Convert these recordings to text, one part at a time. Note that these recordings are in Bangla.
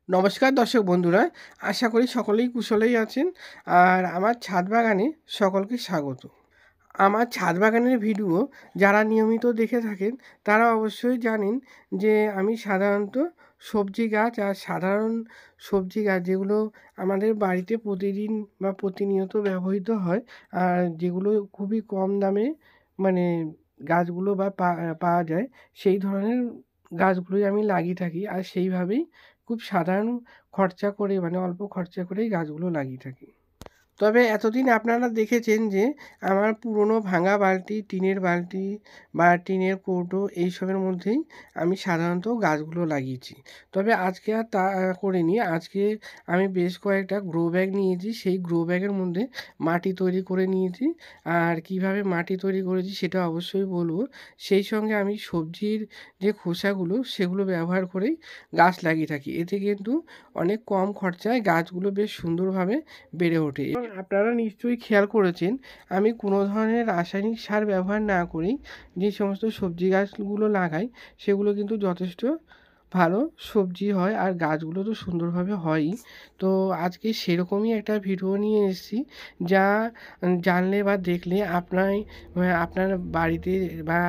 নমস্কার দর্শক বন্ধুরা, আশা করি সকলেই কুশলেই আছেন। আর আমার ছাদ বাগানে সকলকে স্বাগত। আমার ছাদ বাগানের ভিডিও যারা নিয়মিত দেখে থাকেন তারা অবশ্যই জানেন যে আমি সাধারণত সবজি গাছ আর সাধারণ সবজি গাছ যেগুলো আমাদের বাড়িতে প্রতিদিন বা প্রতিনিয়ত ব্যবহৃত হয়, আর যেগুলো খুবই কম দামে মানে গাছগুলো পাওয়া যায়, সেই ধরনের গাছগুলোই আমি লাগিয়ে থাকি। আর সেইভাবেই খুব সাধারণ খরচা করে অল্প খরচা করেই গাছগুলো লাগিয়ে থাকি। তবে এতদিন আপনারা দেখেছেন যে আমার পুরনো ভাঙা বালতি, টিনের বালতি বা টিনের কৌটো এইসবের মধ্যেই আমি সাধারণত গাছগুলো লাগিয়েছি। তবে আজকে আর তা করিনি। আজকে আমি বেশ কয়েকটা গ্রো ব্যাগ নিয়েছি। সেই গ্রো ব্যাগের মধ্যে মাটি তৈরি করে নিয়েছি। আর কিভাবে মাটি তৈরি করেছি সেটা অবশ্যই বলব। সেই সঙ্গে আমি সবজির যে খোসাগুলো সেগুলো ব্যবহার করেই গাছ লাগিয়ে থাকি। এতে কিন্তু অনেক কম খরচায় গাছগুলো বেশ সুন্দরভাবে বেড়ে ওঠে। এবং আপনারা নিশ্চয়ই খেয়াল করেছেন, আমি কোনো ধরনের রাসায়নিক সার ব্যবহার না করেই যে সমস্ত সবজি গাছগুলো লাগাই সেগুলো কিন্তু যথেষ্ট ভালো সবজি হয়, আর গাছগুলো তো সুন্দরভাবে হয়ই। তো আজকে সেরকমই একটা ভিডিও নিয়ে এসেছি, যা জানলে বা দেখলে আপনার বাড়িতে বা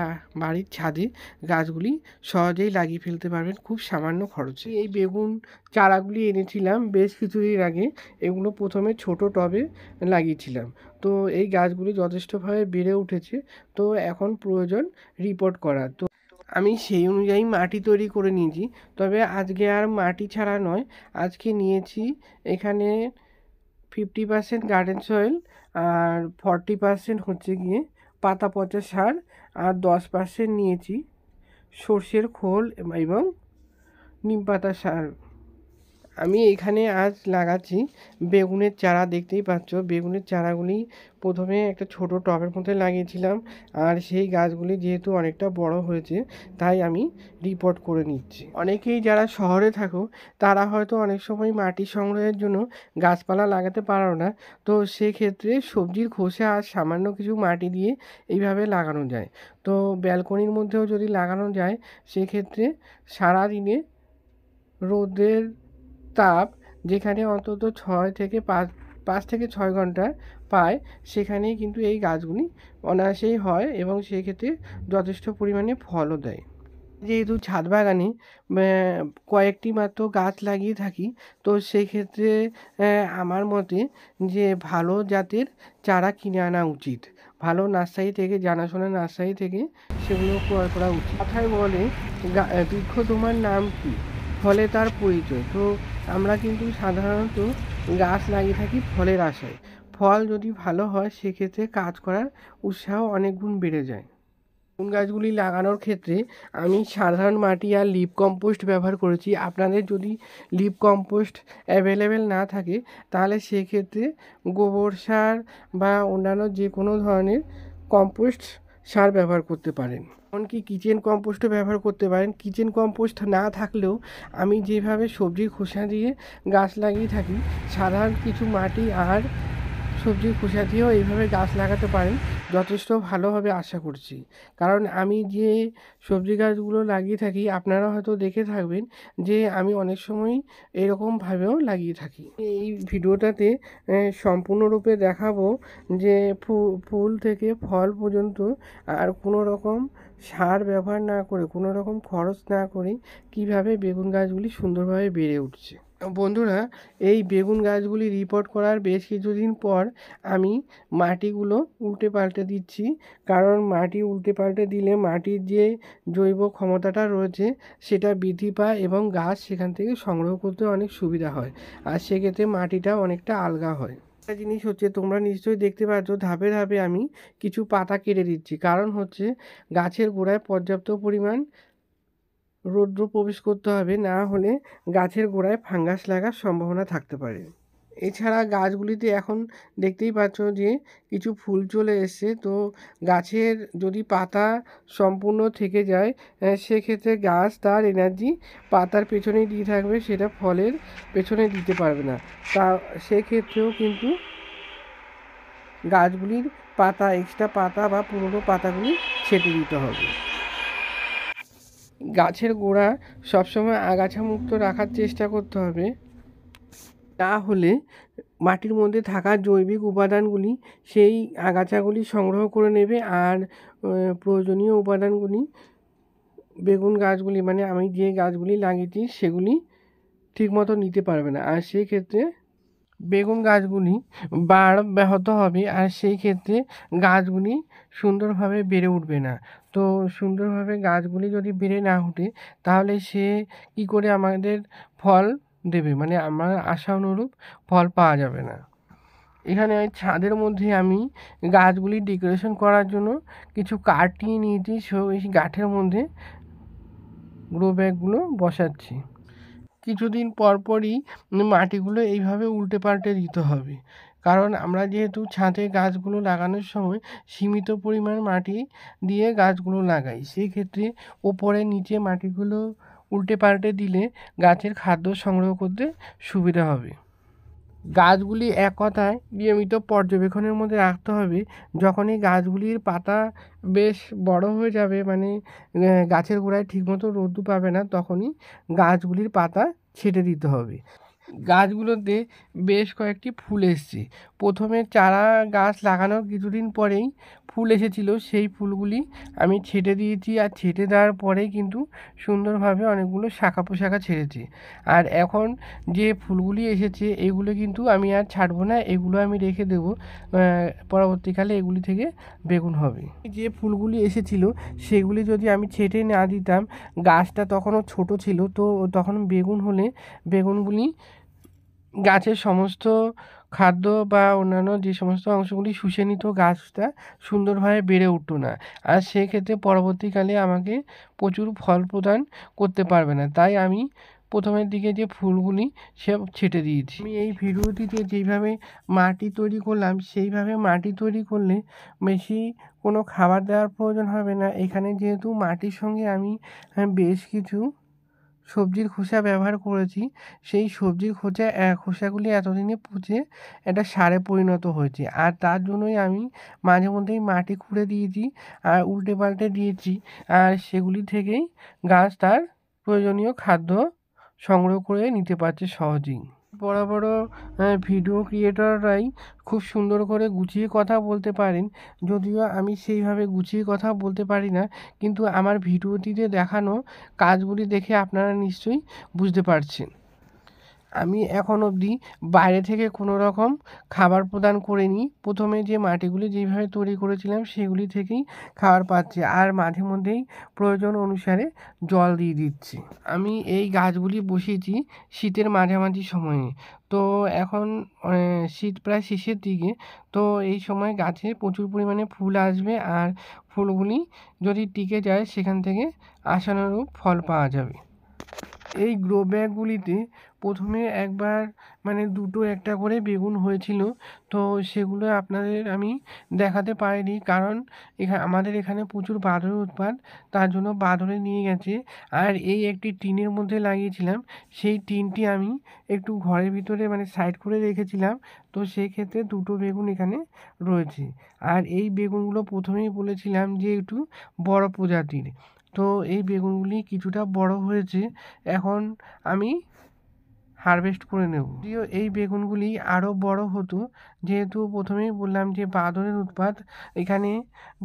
বাড়ির ছাদে গাছগুলি সহজেই লাগিয়ে ফেলতে পারবেন খুব সামান্য খরচে। এই বেগুন চারাগুলি এনেছিলাম বেশ কিছুদিন আগে। এগুলো প্রথমে ছোট টবে লাগিয়েছিলাম। তো এই গাছগুলি যথেষ্টভাবে বেড়ে উঠেছে। তো এখন প্রয়োজন রিপোর্ট করার। তো আমি সেই অনুযায়ী মাটি তৈরি করে নিয়েছি। তবে আজকে আর মাটি ছাড়া নয়, আজকে নিয়েছি এখানে 50% গার্ডেন সয়েল, আর 40% হচ্ছে গিয়ে পাতা পচা সার, আর 10% নিয়েছি সর্ষের খোল এবং নিম পাতা সার। আমি এখানে আজ লাগাচ্ছি বেগুনের চারা। দেখতেই পাচ্ছ বেগুনের চারাগুলি প্রথমে একটা ছোট টবের মধ্যে লাগিয়েছিলাম, আর সেই গাছগুলি যেহেতু অনেকটা বড় হয়েছে তাই আমি রিপোর্ট করে নিচ্ছি। অনেকেই যারা শহরে থাকো তারা হয়তো অনেক সময় মাটি সংগ্রহের জন্য গাছপালা লাগাতে পারো না। তো সেক্ষেত্রে সবজির খোসা আর সামান্য কিছু মাটি দিয়ে এইভাবে লাগানো যায়। তো ব্যালকনির মধ্যেও যদি লাগানো যায় সেক্ষেত্রে সারাদিনে রোদের তাপ যেখানে অন্তত 5 থেকে 6 ঘন্টা পায়, সেখানেই কিন্তু এই গাছগুলি অনায়াসেই হয় এবং সেক্ষেত্রে যথেষ্ট পরিমাণে ফলও দেয়। যেহেতু ছাদ বাগানে কয়েকটি মাত্র গাছ লাগিয়ে থাকি, তো সেক্ষেত্রে আমার মতে যে ভালো জাতের চারা কিনে আনা উচিত। ভালো নার্সারি থেকে, জানাশোনা নার্সারি থেকে সেগুলো ক্রয় করা উচিত। কথায় বলে বৃক্ষ তোমার নাম কি, ফলে তার পরিচয়। তো আমরা কিন্তু সাধারণত গাছ লাগিয়ে থাকি ফলের আশায়। ফল যদি ভালো হয় সেক্ষেত্রে কাজ করার উৎসাহ অনেক গুণ বেড়ে যায়। বেগুন গাছগুলি লাগানোর ক্ষেত্রে আমি সাধারণ মাটি আর লিপ কম্পোস্ট ব্যবহার করেছি। আপনাদের যদি লিপ কম্পোস্ট অ্যাভেলেবেল না থাকে তাহলে সেক্ষেত্রে গোবর সার বা অন্যান্য যে কোনো ধরনের কম্পোস্ট সার ব্যবহার করতে পারেন। এমনকি কিচেন কম্পোস্টও ব্যবহার করতে পারেন। কিচেন কম্পোস্ট না থাকলেও আমি যেভাবে সবজির খোসা দিয়ে গাছ লাগিয়ে থাকি, সাধারণ কিছু মাটি আর সবজির খোসা দিয়েও এইভাবে গাছ লাগাতে পারেন, যথেষ্ট ভালো হবে আশা করছি। কারণ আমি যে সবজি গাছগুলো লাগিয়ে থাকি আপনারা হয়তো দেখে থাকবেন যে আমি অনেক সময় এরকমভাবেও লাগিয়ে থাকি। এই ভিডিওটাতে সম্পূর্ণরূপে দেখাবো যে ফুল থেকে ফল পর্যন্ত আর কোনো রকম সার ব্যবহার না করে, কোনো রকম খরচ না করে কিভাবে বেগুন গাছগুলি সুন্দরভাবে বেড়ে উঠছে। বন্ধুরা, এই বেগুন গাছগুলি রিপোর্ট করার বেশ কিছুদিন পর আমি মাটিগুলো উল্টে পাল্টে দিচ্ছি। কারণ মাটি উল্টে পাল্টে দিলে মাটির যে জৈব ক্ষমতাটা রয়েছে সেটা বৃদ্ধি পায় এবং গাছ সেখান থেকে সংগ্রহ করতে অনেক সুবিধা হয়, আর সেক্ষেত্রে মাটিটা অনেকটা আলগা হয়। একটা জিনিস হচ্ছে, তোমরা নিশ্চয়ই দেখতে পাচ্ছ ধাপে ধাপে আমি কিছু পাতা কেটে দিচ্ছি। কারণ হচ্ছে গাছের গোড়ায় পর্যাপ্ত পরিমাণ রৌদ্র প্রবেশ করতে হবে, না হলে গাছের গোড়ায় ফাঙ্গাস লাগার সম্ভাবনা থাকতে পারে। এছাড়া গাছগুলিতে এখন দেখতেই পাচ্ছ যে কিছু ফুল চলে এসছে। তো গাছের যদি পাতা সম্পূর্ণ থেকে যায় সেক্ষেত্রে গাছ তার এনার্জি পাতার পেছনেই দিয়ে থাকবে, সেটা ফলের পেছনে দিতে পারবে না। তা সেক্ষেত্রেও কিন্তু গাছগুলির পাতা, এক্সট্রা পাতা বা পুরনো পাতাগুলি ছেঁটে দিতে হবে। গাছের গোড়া সবসময় আগাছা মুক্ত রাখার চেষ্টা করতে হবে, না হলে মাটির মধ্যে থাকা জৈবিক উপাদানগুলি সেই আগাছাগুলি সংগ্রহ করে নেবে আর প্রয়োজনীয় উপাদানগুলি বেগুন গাছগুলি মানে আমি যে গাছগুলি লাগিয়েছি সেগুলি ঠিকমতো নিতে পারবে না, আর সেই ক্ষেত্রে বেগুন গাছগুলি বাড় ব্যাহত হবে আর সেই ক্ষেত্রে গাছগুলি সুন্দরভাবে বেড়ে উঠবে না। তো সুন্দরভাবে গাছগুলি যদি বেড়ে না ওঠে তাহলে সে কী করে আমাদের ফল দেবে, মানে আমার আশা অনুরূপ ফল পাওয়া যাবে না। এখানে ছাদের মধ্যে আমি গাছগুলি ডেকোরেশন করার জন্য কিছু কাঠ নিয়ে নিয়েছি, এই কাঠের মধ্যে গ্রো ব্যাগগুলো বসাচ্ছি। কিছুদিন পর পরই মাটিগুলো এইভাবে উল্টে পাল্টে দিতে হবে, কারণ আমরা যেহেতু ছাদে গাছগুলো লাগানোর সময় সীমিত পরিমাণ মাটি দিয়ে গাছগুলো লাগাই, সেই ক্ষেত্রে ওপরে নিচে মাটিগুলো উল্টে পাল্টে দিলে গাছের খাদ্য সংগ্রহ করতে সুবিধা হবে। গাছগুলি এক কথায় নিয়মিত পর্যবেক্ষণের মধ্যে রাখতে হবে। যখনই গাছগুলির পাতা বেশ বড় হয়ে যাবে, মানে গাছের গোড়ায় ঠিকমতো রোদ্দুর পাবে না, তখনই গাছগুলির পাতা ছেঁটে দিতে হবে। গাছগুলোতে বেশ কয়েকটি ফুল এসছে। প্রথমে চারা গাছ লাগানোর কিছুদিন পরেই ফুল এসেছিল, সেই ফুলগুলি আমি ছেঁটে দিয়েছি আর ছেঁটে দেওয়ার পরেই কিন্তু সুন্দরভাবে অনেকগুলো শাখা পোশাখা ছেড়েছে। আর এখন যে ফুলগুলি এসেছে এগুলো কিন্তু আমি আর ছাড়বো না, এগুলো আমি রেখে দেবো, পরবর্তীকালে এগুলি থেকে বেগুন হবে। যে ফুলগুলি এসেছিল সেগুলি যদি আমি ছেঁটে না দিতাম, গাছটা তখনও ছোট ছিল, তো তখন বেগুন হলে বেগুনগুলি গাছের সমস্ত খাদ্য বা অন্যান্য যে সমস্ত অংশগুলি শুষে নিত, গাছটা সুন্দরভাবে বেড়ে উঠতো না, আর সেক্ষেত্রে পরবর্তীকালে আমাকে প্রচুর ফল প্রদান করতে পারবে না। তাই আমি প্রথমের দিকে যে ফুলগুলি সব ছেঁটে দিয়েছি। আমি এই ভিডিওটিতে যেইভাবে মাটি তৈরি করলাম সেইভাবে মাটি তৈরি করলে বেশি কোনো খাবার দেওয়ার প্রয়োজন হবে না। এখানে যেহেতু মাটির সঙ্গে আমি বেশ কিছু সবজির খোসা ব্যবহার করেছি, সেই সবজির খোসাগুলি এতদিনে পচে একটা সারে পরিণত হয়েছে, আর তার জন্যই আমি মাঝে মধ্যেই মাটি খুঁড়ে দিয়েছি আর উল্টে পাল্টে দিয়েছি, আর সেগুলি থেকেই গাছ তার প্রয়োজনীয় খাদ্য সংগ্রহ করে নিতে পারছে সহজেই। বড় বড় ভিডিও ক্রিয়েটররাই খুব সুন্দর করে গুছিয়ে কথা বলতে পারেন, যদিও আমি সেইভাবে গুছিয়ে কথা বলতে পারি না, কিন্তু আমার ভিডিওটিতে দেখানো কাজগুলি দেখে আপনারা নিশ্চয়ই বুঝতে পারছেন। আমি এখন অবধি বাইরে থেকে কোনো রকম খাবার প্রদান করিনি। প্রথমে যে মাটিগুলি যেইভাবে তৈরি করেছিলাম সেগুলি থেকেই খাবার পাচ্ছি, আর মাঝে মধ্যেই প্রয়োজন অনুসারে জল দিয়ে দিচ্ছি। আমি এই গাছগুলি বসিয়েছি শীতের মাঝামাঝি সময়ে, তো এখন শীত প্রায় শেষের দিকে, তো এই সময় গাছে প্রচুর পরিমাণে ফুল আসবে, আর ফুলগুলি যদি টিকে যায় সেখান থেকে আশানুরূপ ফল পাওয়া যাবে। এই গ্রো ব্যাগগুলিতে প্রথমে একবার মানে দুটো একটা করে বেগুন হয়েছিল, তো সেগুলো আপনাদের আমি দেখাতে পারিনি, কারণ আমাদের এখানে প্রচুর বাঁদরের উৎপাত, তার জন্য বাঁদরে নিয়ে গেছে। আর এই একটি টিনের মধ্যে লাগিয়েছিলাম, সেই টিনটি আমি একটু ঘরের ভিতরে মানে সাইড করে রেখেছিলাম, তো সেই ক্ষেত্রে দুটো বেগুন এখানে রয়েছে। আর এই বেগুনগুলো প্রথমেই বলেছিলাম যে একটু বড় প্রজাতির, তো এই বেগুনগুলি কিছুটা বড় হয়েছে, এখন আমি হারভেস্ট করে নেব। যদিও এই বেগুনগুলি আরও বড় হতো, যেহেতু প্রথমেই বললাম যে বাঁদরের উৎপাত এখানে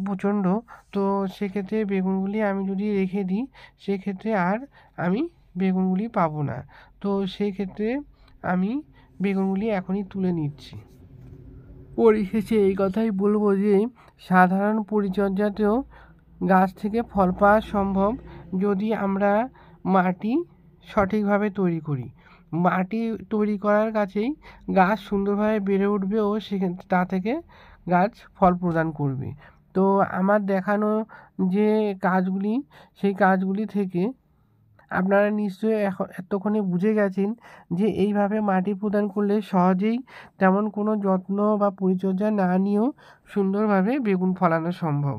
প্রচণ্ড, তো সেক্ষেত্রে বেগুনগুলি আমি যদি রেখে দিই সেক্ষেত্রে আর আমি বেগুনগুলি পাবো না, তো সেক্ষেত্রে আমি বেগুনগুলি এখনই তুলে নিচ্ছি। পরিশেষে এই কথাই বলবো যে সাধারণ পরিচর্যাতেও গাছ থেকে ফল পাওয়া সম্ভব, যদি আমরা মাটি সঠিকভাবে তৈরি করি। মাটি তৈরি করার কাছেই গাছ সুন্দরভাবে বেড়ে উঠবে ও তা থেকে গাছ ফল প্রদান করবে। তো আমার দেখানো যে কাজগুলি, সেই কাজগুলি থেকে আপনারা নিশ্চয়ই এতক্ষণে বুঝে গেছেন যে এইভাবে মাটি প্রদান করলে সহজেই তেমন কোনো যত্ন বা পরিচর্যা না নিয়েও সুন্দরভাবে বেগুন ফলানো সম্ভব।